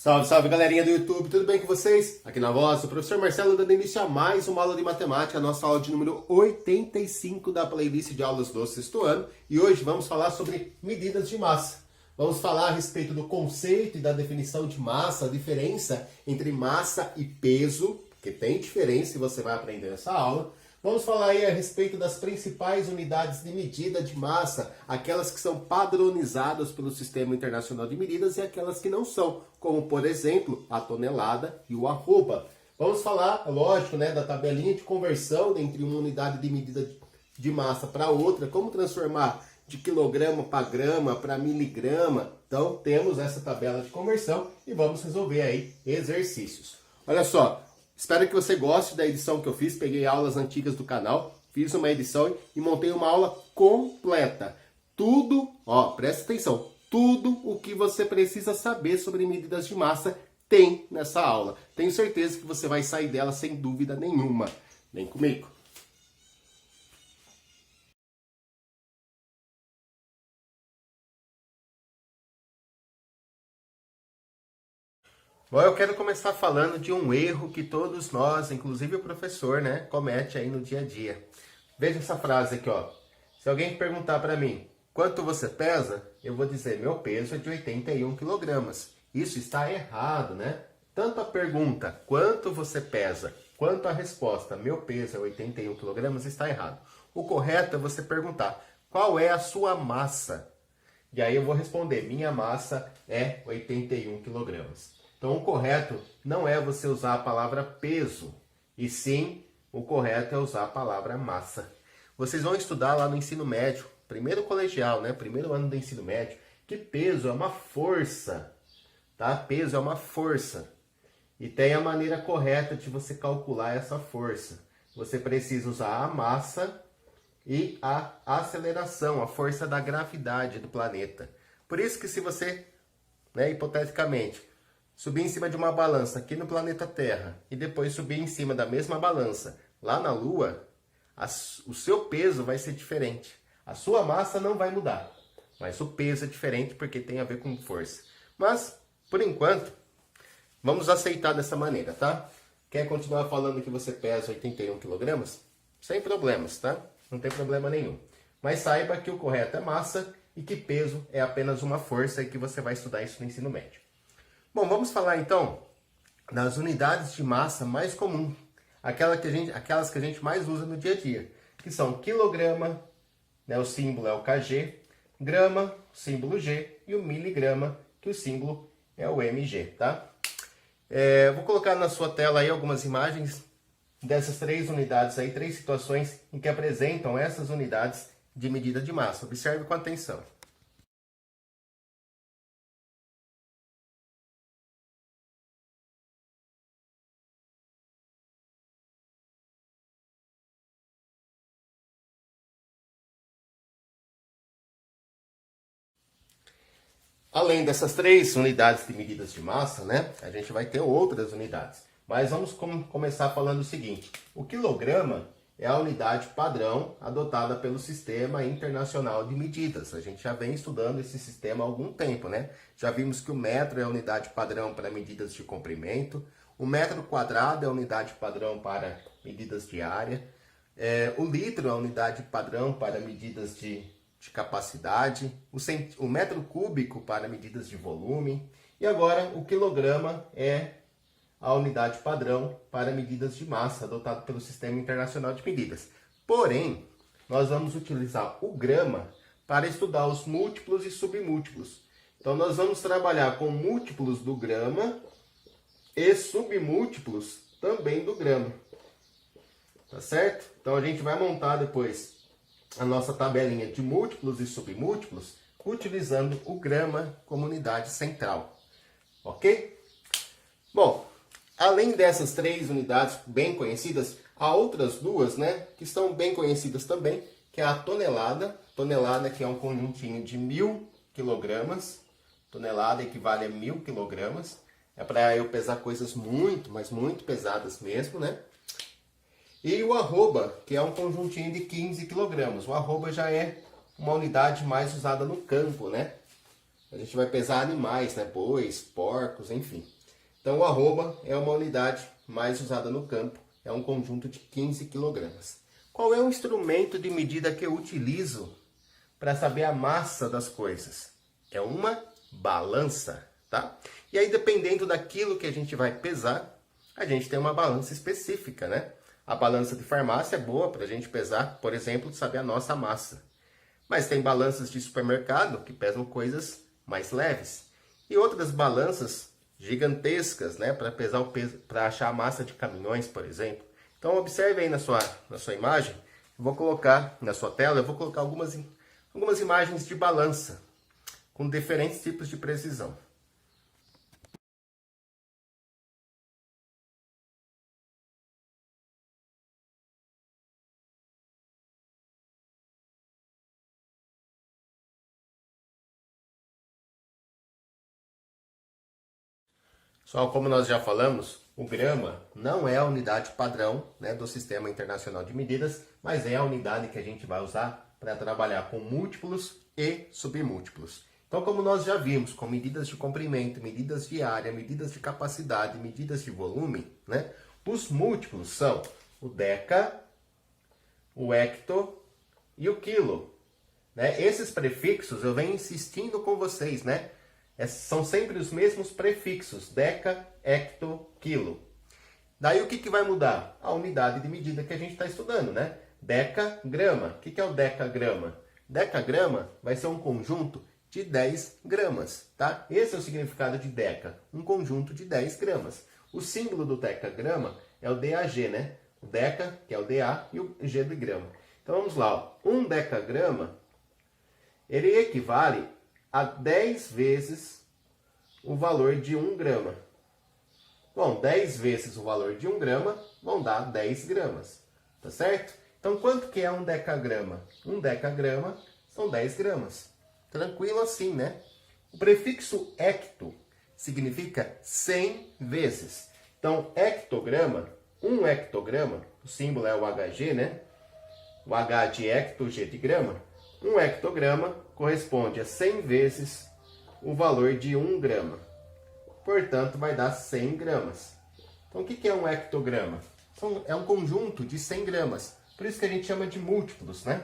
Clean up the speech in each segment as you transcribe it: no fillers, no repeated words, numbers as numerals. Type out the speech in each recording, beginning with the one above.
Salve, salve galerinha do YouTube, tudo bem com vocês? Aqui na voz, o professor Marcelo dando início a mais uma aula de matemática, a nossa aula de número 85 da playlist de aulas do sexto ano. E hoje vamos falar sobre medidas de massa. Vamos falar a respeito do conceito e da definição de massa, a diferença entre massa e peso, porque tem diferença e você vai aprender nessa aula. Vamos falar aí a respeito das principais unidades de medida de massa, aquelas que são padronizadas pelo Sistema Internacional de Medidas e aquelas que não são, como por exemplo a tonelada e o arroba. Vamos falar, lógico, da tabelinha de conversão entre uma unidade de medida de massa para outra, como transformar de quilograma para grama, para miligrama. Então temos essa tabela de conversão e vamos resolver aí exercícios. Olha só. Espero que você goste da edição que eu fiz. Peguei aulas antigas do canal, fiz uma edição e montei uma aula completa. Tudo, presta atenção, tudo o que você precisa saber sobre medidas de massa tem nessa aula. Tenho certeza que você vai sair dela sem dúvida nenhuma. Vem comigo. Bom, eu quero começar falando de um erro que todos nós, inclusive o professor, comete aí no dia a dia. Veja essa frase aqui, ó. Se alguém perguntar para mim, quanto você pesa? Eu vou dizer, meu peso é de 81 quilogramas. Isso está errado, né? Tanto a pergunta, quanto você pesa, quanto a resposta, meu peso é 81 quilogramas, está errado. O correto é você perguntar, qual é a sua massa? E aí eu vou responder, minha massa é 81 quilogramas. Então, o correto não é você usar a palavra peso, e sim, o correto é usar a palavra massa. Vocês vão estudar lá no ensino médio, primeiro colegial, primeiro ano do ensino médio, que peso é uma força, tá? Peso é uma força. E tem a maneira correta de você calcular essa força. Você precisa usar a massa e a aceleração, a força da gravidade do planeta. Por isso que se você, hipoteticamente, subir em cima de uma balança aqui no planeta Terra e depois subir em cima da mesma balança lá na Lua, o seu peso vai ser diferente. A sua massa não vai mudar, mas o peso é diferente porque tem a ver com força. Mas, por enquanto, vamos aceitar dessa maneira, tá? Quer continuar falando que você pesa 81 quilogramas? Sem problemas, tá? Não tem problema nenhum. Mas saiba que o correto é massa e que peso é apenas uma força e que você vai estudar isso no ensino médio. Bom, vamos falar então das unidades de massa mais comuns, aquelas que a gente mais usa no dia a dia, que são quilograma, o símbolo é o kg, grama, símbolo G, e o miligrama, que o símbolo é o mg, tá? Vou colocar na sua tela aí algumas imagens dessas três unidades aí, três situações em que apresentam essas unidades de medida de massa. Observe com atenção. Além dessas três unidades de medidas de massa, a gente vai ter outras unidades. Mas vamos começar falando o seguinte. O quilograma é a unidade padrão adotada pelo Sistema Internacional de Medidas. A gente já vem estudando esse sistema há algum tempo, Já vimos que o metro é a unidade padrão para medidas de comprimento. O metro quadrado é a unidade padrão para medidas de área. O litro é a unidade padrão para medidas de capacidade, o metro cúbico para medidas de volume, e agora o quilograma é a unidade padrão para medidas de massa, adotado pelo Sistema Internacional de Medidas. Porém, nós vamos utilizar o grama para estudar os múltiplos e submúltiplos. Então, nós vamos trabalhar com múltiplos do grama e submúltiplos também do grama. Tá certo? Então, a gente vai montar depois a nossa tabelinha de múltiplos e submúltiplos, utilizando o grama como unidade central. Ok? Bom, além dessas três unidades bem conhecidas, há outras duas, que estão bem conhecidas também, que é a tonelada. Tonelada que é um conjuntinho de 1000 quilogramas. Tonelada equivale a 1000 quilogramas. É para eu pesar coisas muito, mas muito pesadas mesmo, E o arroba, que é um conjuntinho de 15 kg. O arroba já é uma unidade mais usada no campo, A gente vai pesar animais, né? Bois, porcos, enfim. Então o arroba é uma unidade mais usada no campo, é um conjunto de 15 quilogramas. Qual é o instrumento de medida que eu utilizo para saber a massa das coisas? É uma balança, tá? E aí, dependendo daquilo que a gente vai pesar, a gente tem uma balança específica, né? A balança de farmácia é boa para a gente pesar, por exemplo, saber a nossa massa. Mas tem balanças de supermercado que pesam coisas mais leves. E outras balanças gigantescas, né? Para pesar o peso, para achar a massa de caminhões, por exemplo. Então observe aí na sua imagem, eu vou colocar na sua tela, eu vou colocar algumas imagens de balança, com diferentes tipos de precisão. Só como nós já falamos, o grama não é a unidade padrão, né, do Sistema Internacional de Medidas, mas é a unidade que a gente vai usar para trabalhar com múltiplos e submúltiplos. Então, como nós já vimos, com medidas de comprimento, medidas de área, medidas de capacidade, medidas de volume, né, os múltiplos são o deca, o hecto e o quilo. Né? Esses prefixos eu venho insistindo com vocês, né? São sempre os mesmos prefixos, deca, hecto, quilo. Daí o que vai mudar? A unidade de medida que a gente está estudando, né? Decagrama. O que é o decagrama? Decagrama vai ser um conjunto de 10 gramas, tá? Esse é o significado de deca, um conjunto de 10 gramas. O símbolo do decagrama é o DAG, né? O deca, que é o DA, e o G de grama. Então vamos lá, ó. Um decagrama, ele equivale a 10 vezes o valor de 1 grama. Bom, 10 vezes o valor de 1 grama vão dar 10 gramas, tá certo? Então, quanto que é um decagrama? Um decagrama são 10 gramas. Tranquilo assim, né? O prefixo hecto significa 100 vezes. Então, hectograma, um hectograma, o símbolo é o HG, né? O H de hecto, o G de grama. Um hectograma corresponde a 100 vezes o valor de 1 grama. Portanto, vai dar 100 gramas. Então, o que é um hectograma? É um conjunto de 100 gramas. Por isso que a gente chama de múltiplos, né?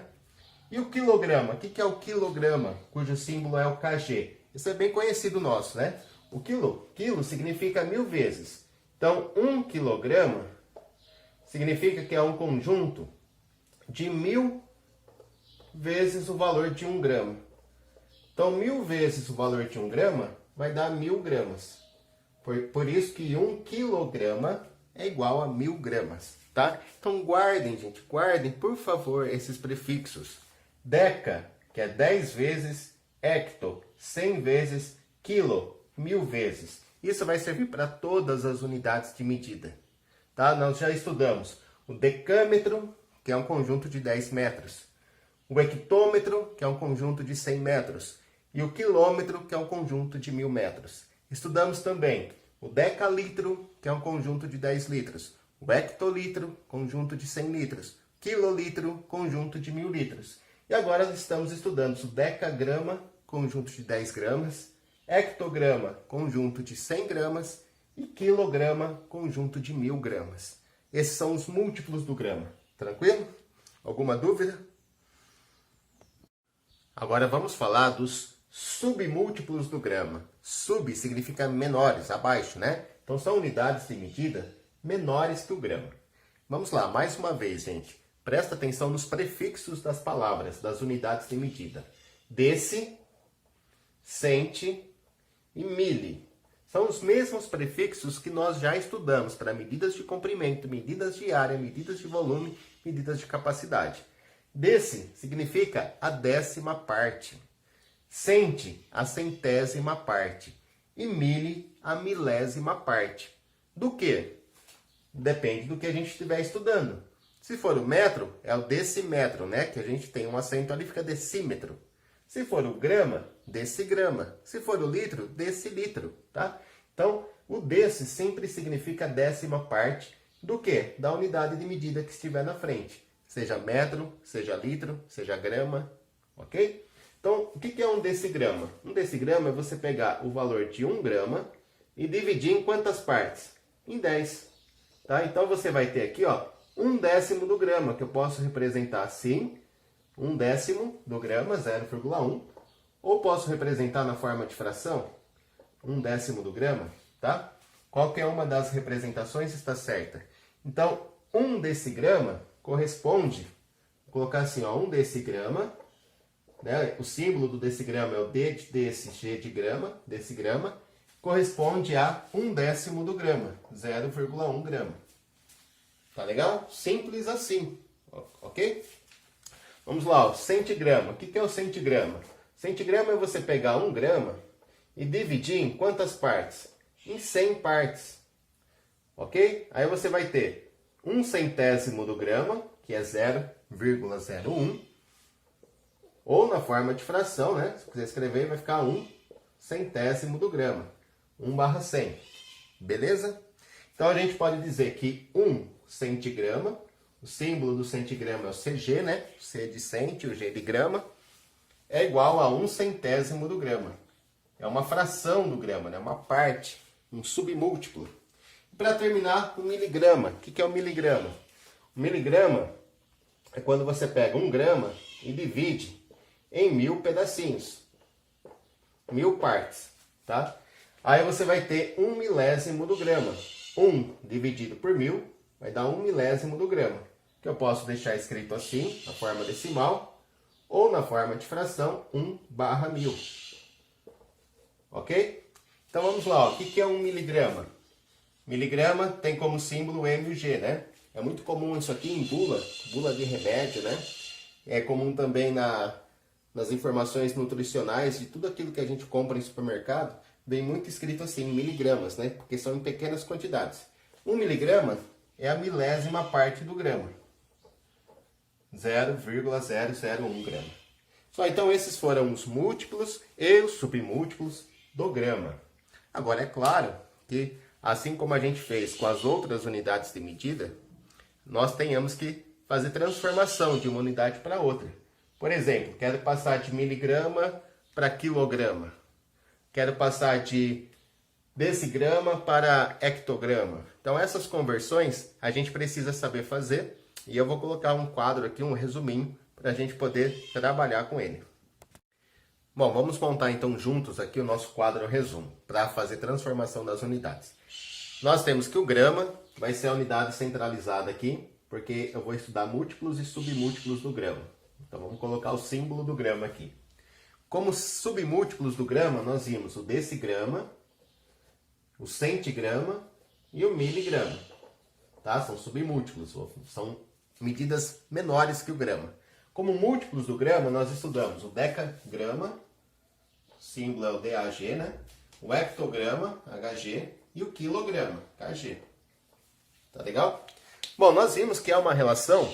E o quilograma? O que é o quilograma, cujo símbolo é o Kg? Isso é bem conhecido nosso, né? O quilo significa 1000 vezes. Então, 1 quilograma significa que é um conjunto de 1000 vezes o valor de 1 grama. Então, 1000 vezes o valor de 1 grama vai dar 1000 gramas. Por isso que 1 quilograma é igual a 1000 gramas, tá? Então, guardem, gente, guardem, por favor, esses prefixos. Deca, que é 10 vezes, hecto, 100 vezes, quilo, 1000 vezes. Isso vai servir para todas as unidades de medida, tá? Nós já estudamos o decâmetro, que é um conjunto de 10 metros. O hectômetro, que é um conjunto de 100 metros. E o quilômetro, que é um conjunto de 1000 metros. Estudamos também o decalitro, que é um conjunto de 10 litros. O hectolitro, conjunto de 100 litros. Quilolitro, conjunto de 1000 litros. E agora estamos estudando o decagrama, conjunto de 10 gramas. Hectograma, conjunto de 100 gramas. E quilograma, conjunto de 1000 gramas. Esses são os múltiplos do grama. Tranquilo? Alguma dúvida? Agora vamos falar dos submúltiplos do grama. Sub significa menores, abaixo, né? Então são unidades de medida menores que o grama. Vamos lá, mais uma vez, gente. Presta atenção nos prefixos das palavras, das unidades de medida. Deci, centi e mili. São os mesmos prefixos que nós já estudamos para medidas de comprimento, medidas de área, medidas de volume, medidas de capacidade. Deci significa a 10ª parte. Centi, a 100ª parte. E mili, a 1000ª parte. Do que? Depende do que a gente estiver estudando. Se for o metro, é o decímetro, né? Que a gente tem um acento ali, fica decímetro. Se for o grama, decigrama. Se for o litro, decilitro, tá? Então, o desse sempre significa a 10ª parte do que? Da unidade de medida que estiver na frente. Seja metro, seja litro, seja grama, ok? Então, o que é um decigrama? Um decigrama é você pegar o valor de 1 grama e dividir em quantas partes? Em 10. Tá? Então, você vai ter aqui, ó, 1/10 do grama, que eu posso representar assim, 1/10 do grama, 0,1. Ou posso representar na forma de fração, 1/10 do grama, tá? Qualquer uma das representações está certa. Então, 1 decigrama corresponde, vou colocar assim, ó, 1 decigrama, né? O símbolo do decigrama é o D de desse, G de grama, decigrama, corresponde a 1/10 do grama, 0,1 grama. Tá legal? Simples assim, ok? Vamos lá, ó, centigrama. O que é o centigrama? Centigrama é você pegar 1 grama e dividir em quantas partes? Em 100 partes, ok? Aí você vai ter 1/100 do grama, que é 0,01, ou na forma de fração, né? Se quiser escrever, vai ficar 1/100 do grama, 1/100, beleza? Então a gente pode dizer que 1 centigrama, o símbolo do centigrama é o CG, né? C de centi, o G de grama, é igual a 1/100 do grama. É uma fração do grama, né? Uma parte, um submúltiplo. Para terminar, o miligrama. O que é o miligrama? O miligrama é quando você pega 1 grama e divide em 1000 pedacinhos, 1000 partes, tá? Aí você vai ter 1 milésimo do grama. 1 dividido por 1000 vai dar 1 milésimo do grama, que eu posso deixar escrito assim, na forma decimal, ou na forma de fração, 1/1000. Ok? Então vamos lá, ó. O que é 1 miligrama? Miligrama tem como símbolo o M e o G, né? É muito comum isso aqui em bula de remédio, né? É comum também nas informações nutricionais de tudo aquilo que a gente compra em supermercado, vem muito escrito assim, em miligramas, né? Porque são em pequenas quantidades. 1 miligrama é a milésima parte do grama. 0,001 grama. Só então esses foram os múltiplos e os submúltiplos do grama. Agora é claro que, assim como a gente fez com as outras unidades de medida, nós tenhamos que fazer transformação de uma unidade para outra. Por exemplo, quero passar de miligrama para quilograma. Quero passar de decigrama para hectograma. Então essas conversões a gente precisa saber fazer e eu vou colocar um quadro aqui, um resuminho, para a gente poder trabalhar com ele. Bom, vamos montar então juntos aqui o nosso quadro resumo, para fazer transformação das unidades. Nós temos que o grama vai ser a unidade centralizada aqui, porque eu vou estudar múltiplos e submúltiplos do grama. Então vamos colocar o símbolo do grama aqui. Como submúltiplos do grama, nós vimos o decigrama, o centigrama e o miligrama. Tá? São submúltiplos, são medidas menores que o grama. Como múltiplos do grama, nós estudamos o decagrama, o símbolo é o DAG, né? O hectograma, HG, e o quilograma, KG. Tá legal? Bom, nós vimos que é uma relação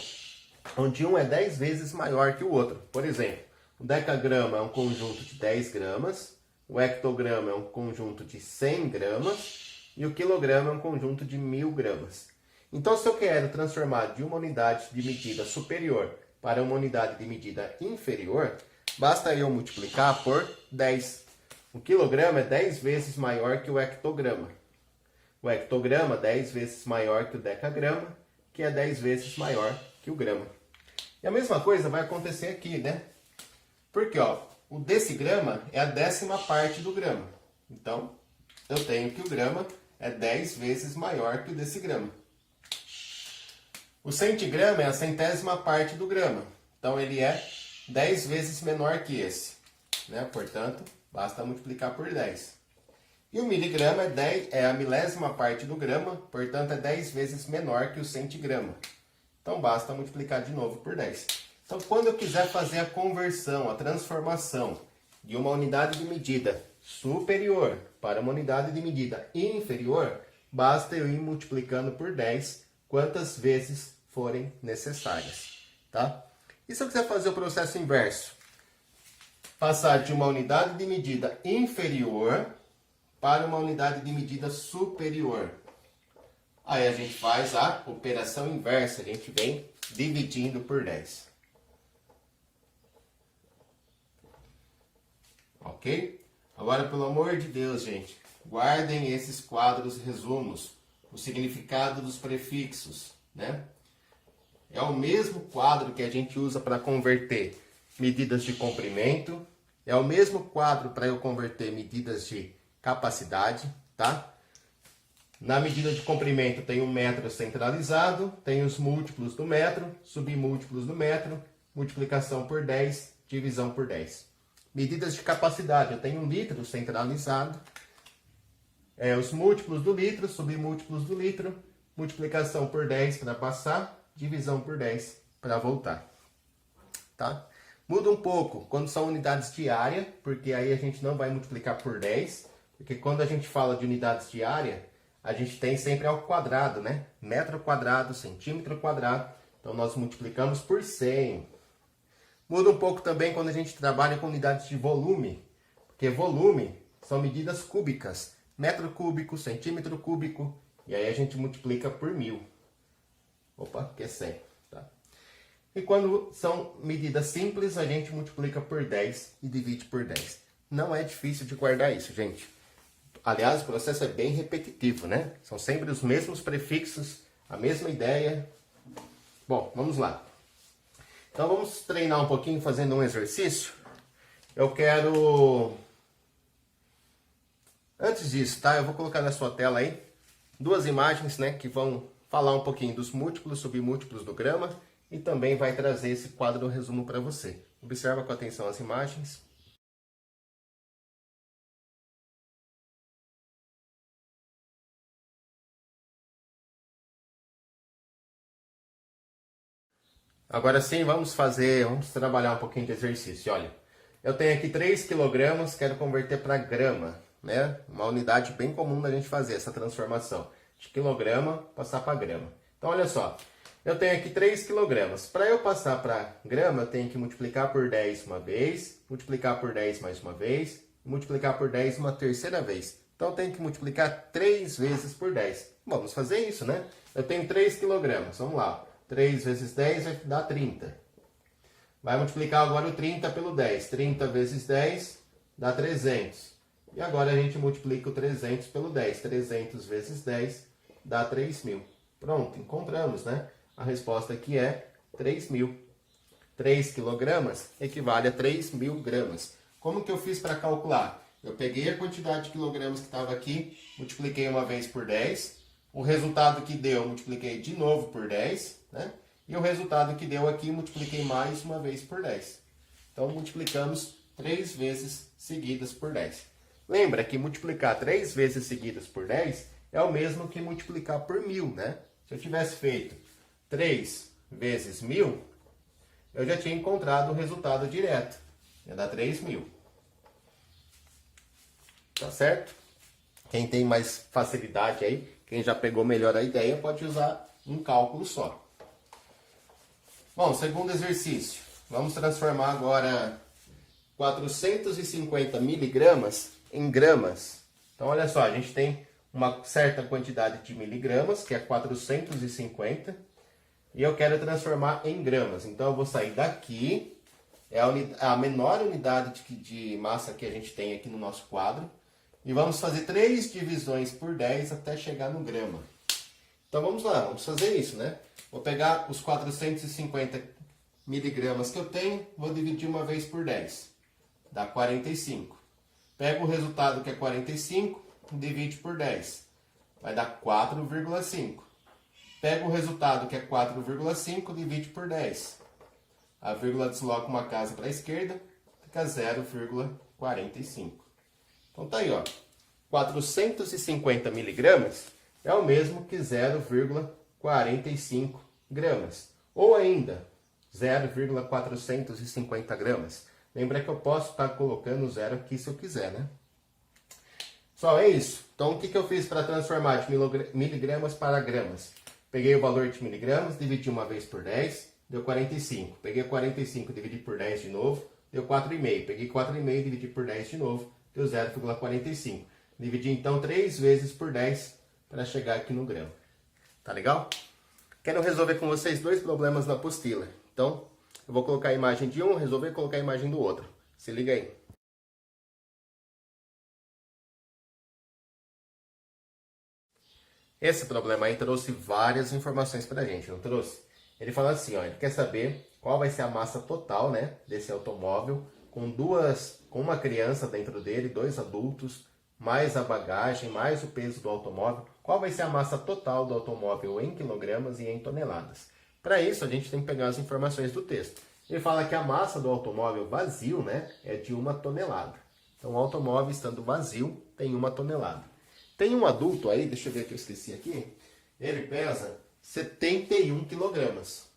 onde um é 10 vezes maior que o outro. Por exemplo, o decagrama é um conjunto de 10 gramas, o hectograma é um conjunto de 100 gramas e o quilograma é um conjunto de 1000 gramas. Então, se eu quero transformar de uma unidade de medida superior para uma unidade de medida inferior, basta eu multiplicar por 10. O quilograma é 10 vezes maior que o hectograma. O hectograma é 10 vezes maior que o decagrama, que é 10 vezes maior que o grama. E a mesma coisa vai acontecer aqui, né? Porque, ó, o decigrama é a 10ª parte do grama. Então, eu tenho que o grama é 10 vezes maior que o decigrama. O centigrama é a 100ª parte do grama. Então, ele é 10 vezes menor que esse, né? Portanto, basta multiplicar por 10. E o miligrama é a milésima parte do grama, portanto, é 10 vezes menor que o centigrama. Então, basta multiplicar de novo por 10. Então, quando eu quiser fazer a conversão, a transformação de uma unidade de medida superior para uma unidade de medida inferior, basta eu ir multiplicando por 10 quantas vezes forem necessárias, tá? E se eu quiser fazer o processo inverso? Passar de uma unidade de medida inferior para uma unidade de medida superior. Aí a gente faz a operação inversa, a gente vem dividindo por 10. ok? Agora, pelo amor de Deus, gente, guardem esses quadros resumos, o significado dos prefixos, né? É o mesmo quadro que a gente usa para converter medidas de comprimento, é o mesmo quadro para eu converter medidas de capacidade, tá? Na medida de comprimento tem um metro centralizado, tem os múltiplos do metro, submúltiplos do metro, multiplicação por 10, divisão por 10. Medidas de capacidade, eu tenho um litro centralizado, os múltiplos do litro, submúltiplos do litro, multiplicação por 10 para passar, divisão por 10 para voltar. Tá? Muda um pouco quando são unidades de área, porque aí a gente não vai multiplicar por 10, porque quando a gente fala de unidades de área, a gente tem sempre ao quadrado, né? Metro quadrado, centímetro quadrado, então nós multiplicamos por 100. Muda um pouco também quando a gente trabalha com unidades de volume, porque volume são medidas cúbicas, metro cúbico, centímetro cúbico, e aí a gente multiplica por 1000. Opa, que é 100, tá? E quando são medidas simples, a gente multiplica por 10 e divide por 10. Não é difícil de guardar isso, gente. Aliás, o processo é bem repetitivo, né? São sempre os mesmos prefixos, a mesma ideia. Bom, vamos lá. Então vamos treinar um pouquinho fazendo um exercício. Eu quero... Antes disso, tá? Eu vou colocar na sua tela aí duas imagens, né, que vão falar um pouquinho dos múltiplos, submúltiplos do grama e também vai trazer esse quadro resumo para você. Observa com atenção as imagens. Agora sim, vamos trabalhar um pouquinho de exercício. Olha, eu tenho aqui 3 kg, quero converter para grama, né? Uma unidade bem comum da gente fazer essa transformação. De quilograma, passar para grama. Então, olha só, eu tenho aqui 3 kg. Para eu passar para grama, eu tenho que multiplicar por 10 uma vez, multiplicar por 10 mais uma vez, multiplicar por 10 uma terceira vez. Então, eu tenho que multiplicar 3 vezes por 10. Vamos fazer isso, né? Eu tenho 3 kg, vamos lá. 3 vezes 10 vai dar 30. Vai multiplicar agora o 30 pelo 10. 30 vezes 10 dá 300. E agora a gente multiplica o 300 pelo 10. 300 vezes 10 dá 3.000. Pronto, encontramos, né? A resposta aqui é 3.000. 3 quilogramas equivale a 3.000 gramas. Como que eu fiz para calcular? Eu peguei a quantidade de quilogramas que estava aqui, multipliquei uma vez por 10. O resultado que deu, multipliquei de novo por 10, né? E o resultado que deu aqui, multipliquei mais uma vez por 10. Então, multiplicamos 3 vezes seguidas por 10. Lembra que multiplicar 3 vezes seguidas por 10 é o mesmo que multiplicar por 1.000, né? Se eu tivesse feito 3 vezes 1.000, eu já tinha encontrado o resultado direto. Ia dar 3.000. Tá certo? Quem tem mais facilidade aí, quem já pegou melhor a ideia, pode usar um cálculo só. Bom, segundo exercício. Vamos transformar agora 450 miligramas em gramas. Então, olha só, a gente tem uma certa quantidade de miligramas, que é 450, e eu quero transformar em gramas. Então, eu vou sair daqui, é a menor unidade de massa que a gente tem aqui no nosso quadro, e vamos fazer 3 divisões por 10 até chegar no grama. Então vamos lá, vamos fazer isso, né? Vou pegar os 450 miligramas que eu tenho, vou dividir uma vez por 10. Dá 45. Pego o resultado que é 45, divide por 10. Vai dar 4,5. Pego o resultado que é 4,5, divide por 10. A vírgula desloca uma casa para a esquerda, fica 0,45. Então tá aí, ó. 450 miligramas é o mesmo que 0,45 gramas. Ou ainda, 0,450 gramas. Lembra que eu posso estar colocando zero aqui se eu quiser, né? Só é isso. Então, o que eu fiz para transformar de miligramas para gramas? Peguei o valor de miligramas, dividi uma vez por 10, deu 45. Peguei 45, dividi por 10 de novo, deu 4,5. Peguei 4,5, dividi por 10 de novo, deu 0,45. Dividi então 3 vezes por 10 para chegar aqui no grama. Tá legal? Quero resolver com vocês 2 problemas na apostila. Então, eu vou colocar a imagem de um, resolver e colocar a imagem do outro. Se liga aí. Esse problema aí trouxe várias informações pra gente, não trouxe? Ele fala assim, ó, ele quer saber qual vai ser a massa total, né, desse automóvel com uma criança dentro dele, 2 adultos, mais a bagagem, mais o peso do automóvel. Qual vai ser a massa total do automóvel em quilogramas e em toneladas? Para isso, a gente tem que pegar as informações do texto. Ele fala que a massa do automóvel vazio, né, é de 1 tonelada. Então, o automóvel estando vazio tem 1 tonelada. Tem um adulto aí, deixa eu ver que eu esqueci aqui, ele pesa 71 quilogramas.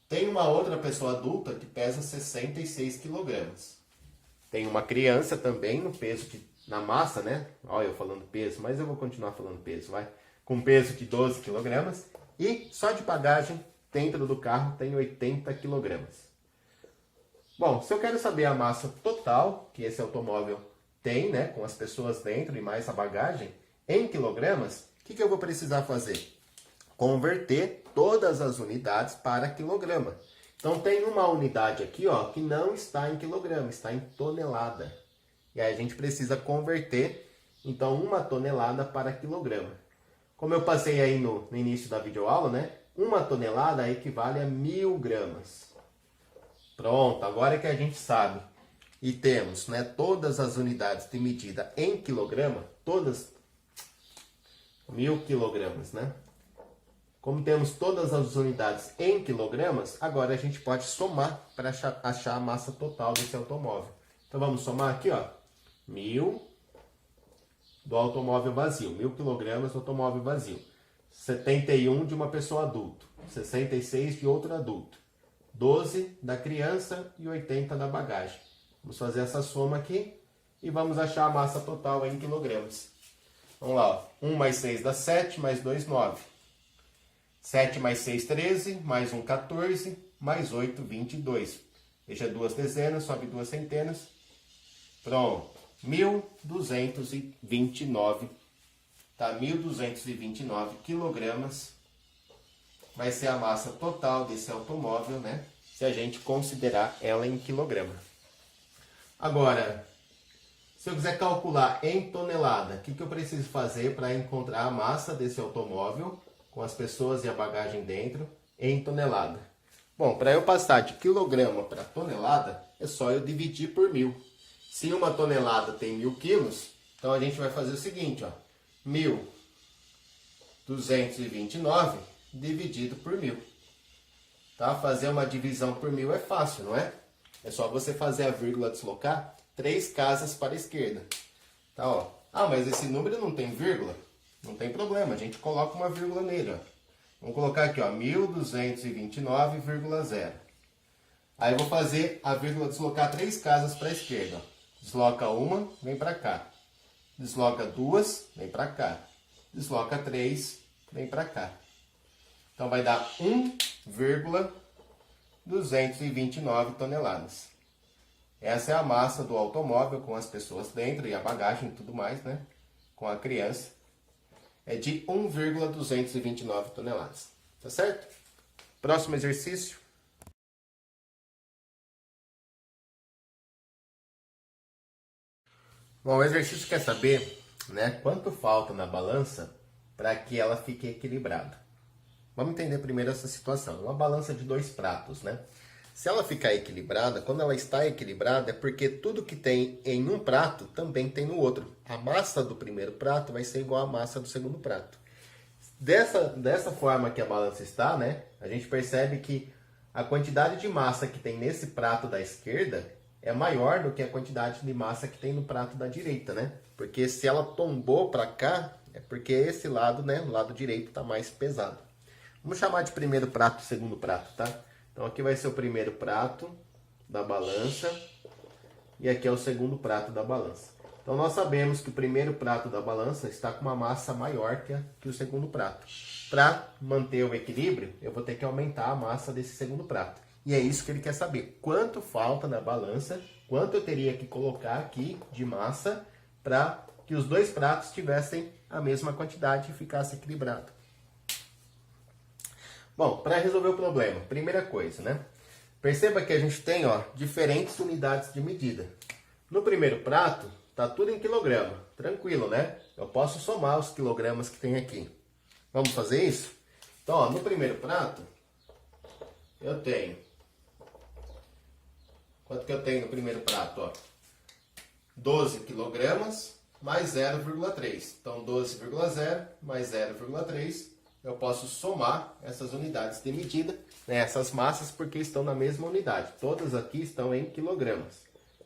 Tem uma outra pessoa adulta que pesa 66 quilogramas. Tem uma criança também no peso na massa, né? Olha eu falando peso, mas eu vou continuar falando peso, vai. Com peso de 12 quilogramas. E só de bagagem dentro do carro tem 80 quilogramas. Bom, se eu quero saber a massa total que esse automóvel tem, né? Com as pessoas dentro e mais a bagagem, em quilogramas, o que eu vou precisar fazer? Converter todas as unidades para quilograma. Então tem uma unidade aqui, ó, que não está em quilograma, está em tonelada. E aí a gente precisa converter, então, 1 tonelada para quilograma. Como eu passei aí no início da videoaula, né? 1 tonelada equivale a 1000 gramas. Pronto, agora que a gente sabe e temos, né, todas as unidades de medida em quilograma, todas 1000 quilogramas, né? Como temos todas as unidades em quilogramas, agora a gente pode somar para achar a massa total desse automóvel. Então vamos somar aqui, ó, 1000 do automóvel vazio, 1000 quilogramas do automóvel vazio. 71 de uma pessoa adulta, 66 de outro adulto, 12 da criança e 80 da bagagem. Vamos fazer essa soma aqui e vamos achar a massa total em quilogramas. Vamos lá, ó. 1 mais 6 dá 7, mais 2, 9. 7 mais 6, 13, mais 1, 14, mais 8, 22. Veja 2 dezenas, sobe 2 centenas. Pronto, 1.229, tá? 1.229 quilogramas vai ser a massa total desse automóvel, né? Se a gente considerar ela em quilograma. Agora, se eu quiser calcular em tonelada, o que eu preciso fazer para encontrar a massa desse automóvel com as pessoas e a bagagem dentro em tonelada? Bom, para eu passar de quilograma para tonelada, é só eu dividir por 1000. Se 1 tonelada tem 1000 quilos, então a gente vai fazer o seguinte, ó, 1.229 dividido por 1000. Tá? Fazer uma divisão por 1000 é fácil, não é? É só você fazer a vírgula deslocar 3 casas para a esquerda. Tá, ó. Ah, mas esse número não tem vírgula? Não tem problema, a gente coloca uma vírgula nele, ó. Vamos colocar aqui, ó, 1229,0. Aí eu vou fazer a vírgula deslocar 3 casas para a esquerda, ó. Desloca 1, vem para cá. Desloca 2, vem para cá. Desloca 3, vem para cá. Então vai dar 1,229 toneladas. Essa é a massa do automóvel com as pessoas dentro e a bagagem e tudo mais, né? Com a criança. É de 1,229 toneladas. Tá certo? Próximo exercício. Bom, o exercício quer saber, né, quanto falta na balança para que ela fique equilibrada. Vamos entender primeiro essa situação. Uma balança de 2 pratos, né? Se ela ficar equilibrada, quando ela está equilibrada, é porque tudo que tem em um prato também tem no outro. A massa do primeiro prato vai ser igual à massa do segundo prato. Dessa forma que a balança está, né, a gente percebe que a quantidade de massa que tem nesse prato da esquerda é maior do que a quantidade de massa que tem no prato da direita, né? Porque se ela tombou para cá, é porque esse lado, né, o lado direito está mais pesado. Vamos chamar de primeiro prato e segundo prato, tá? Então aqui vai ser o primeiro prato da balança e aqui é o segundo prato da balança. Então nós sabemos que o primeiro prato da balança está com uma massa maior que o segundo prato. Para manter o equilíbrio, eu vou ter que aumentar a massa desse segundo prato. E é isso que ele quer saber. Quanto falta na balança, quanto eu teria que colocar aqui de massa para que os 2 pratos tivessem a mesma quantidade e ficasse equilibrado. Bom, para resolver o problema, primeira coisa, né? Perceba que a gente tem, ó, diferentes unidades de medida. No primeiro prato, tá tudo em quilograma. Tranquilo, né? Eu posso somar os quilogramas que tem aqui. Vamos fazer isso? Então, ó, no primeiro prato, eu tenho... Quanto que eu tenho no primeiro prato? Ó? 12 quilogramas mais 0,3. Então, 12,0 mais 0,3. Eu posso somar essas unidades de medida, né, essas massas, porque estão na mesma unidade. Todas aqui estão em quilogramas.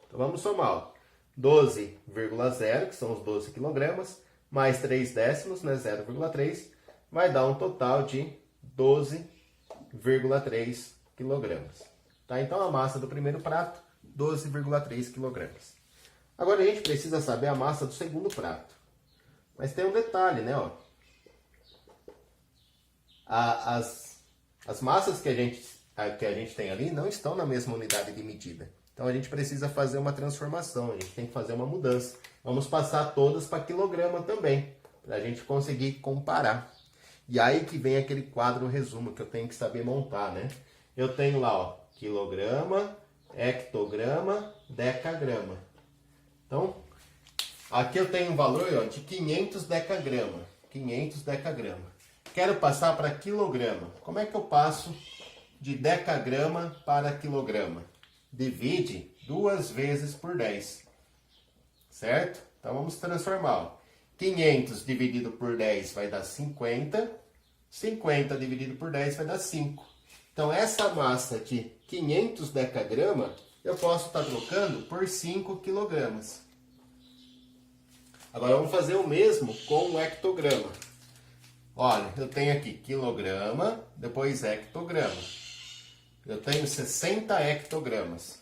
Então, vamos somar. Ó. 12,0, que são os 12 quilogramas, mais 3 décimos, né, 0,3, vai dar um total de 12,3 quilogramas. Tá? Então, a massa do primeiro prato, 12,3 quilogramas. Agora, a gente precisa saber a massa do segundo prato. Mas tem um detalhe, né? Ó. As massas que a gente tem ali não estão na mesma unidade de medida. Então, a gente precisa fazer uma transformação, a gente tem que fazer uma mudança. Vamos passar todas para quilograma também, para a gente conseguir comparar. E aí que vem aquele quadro resumo que eu tenho que saber montar, né? Eu tenho lá, ó, quilograma, hectograma, decagrama. Então, aqui eu tenho um valor, ó, de 500 decagrama. 500 decagrama. Quero passar para quilograma. Como é que eu passo de decagrama para quilograma? Divide 2 vezes por 10. Certo? Então, vamos transformar. Ó. 500 dividido por 10 vai dar 50. 50 dividido por 10 vai dar 5. Então, essa massa de 500 decagrama, eu posso estar trocando por 5 quilogramas. Agora, vamos fazer o mesmo com o hectograma. Olha, eu tenho aqui quilograma, depois hectograma. Eu tenho 60 hectogramas.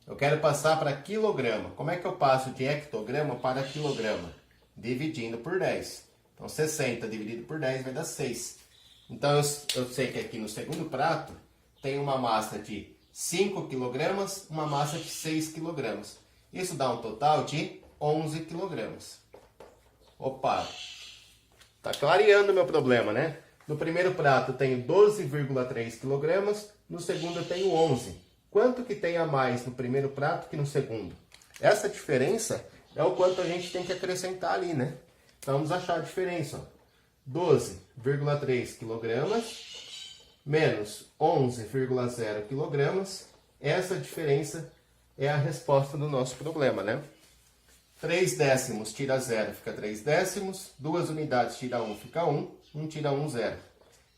Eu quero passar para quilograma. Como é que eu passo de hectograma para quilograma? Dividindo por 10. Então, 60 dividido por 10 vai dar 6. Então, eu sei que aqui no segundo prato tem uma massa de 5 quilogramas, uma massa de 6 quilogramas. Isso dá um total de 11 quilogramas. Opa! Tá clareando o meu problema, né? No primeiro prato eu tenho 12,3 quilogramas, no segundo eu tenho 11. Quanto que tem a mais no primeiro prato que no segundo? Essa diferença é o quanto a gente tem que acrescentar ali, né? Então vamos achar a diferença. 12,3 quilogramas menos 11,0 quilogramas. Essa diferença é a resposta do nosso problema, né? 3 décimos tira 0, fica 3 décimos. 2 unidades tira 1, fica 1. 1 tira 1, 0.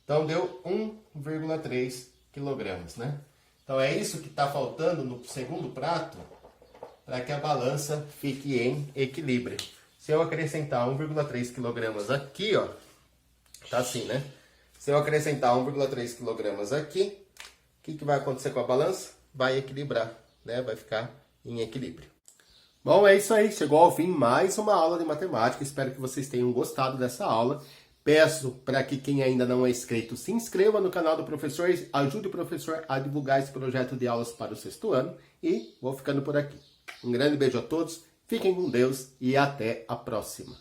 Então, deu 1,3 quilogramas, né? Então, é isso que está faltando no segundo prato para que a balança fique em equilíbrio. Se eu acrescentar 1,3 quilogramas aqui, ó, tá assim, né? Se eu acrescentar 1,3 quilogramas aqui, o que vai acontecer com a balança? Vai equilibrar, né? Vai ficar em equilíbrio. Bom, é isso aí. Chegou ao fim mais uma aula de matemática. Espero que vocês tenham gostado dessa aula. Peço para que quem ainda não é inscrito se inscreva no canal do professor, ajude o professor a divulgar esse projeto de aulas para o 6º ano e vou ficando por aqui. Um grande beijo a todos, fiquem com Deus e até a próxima.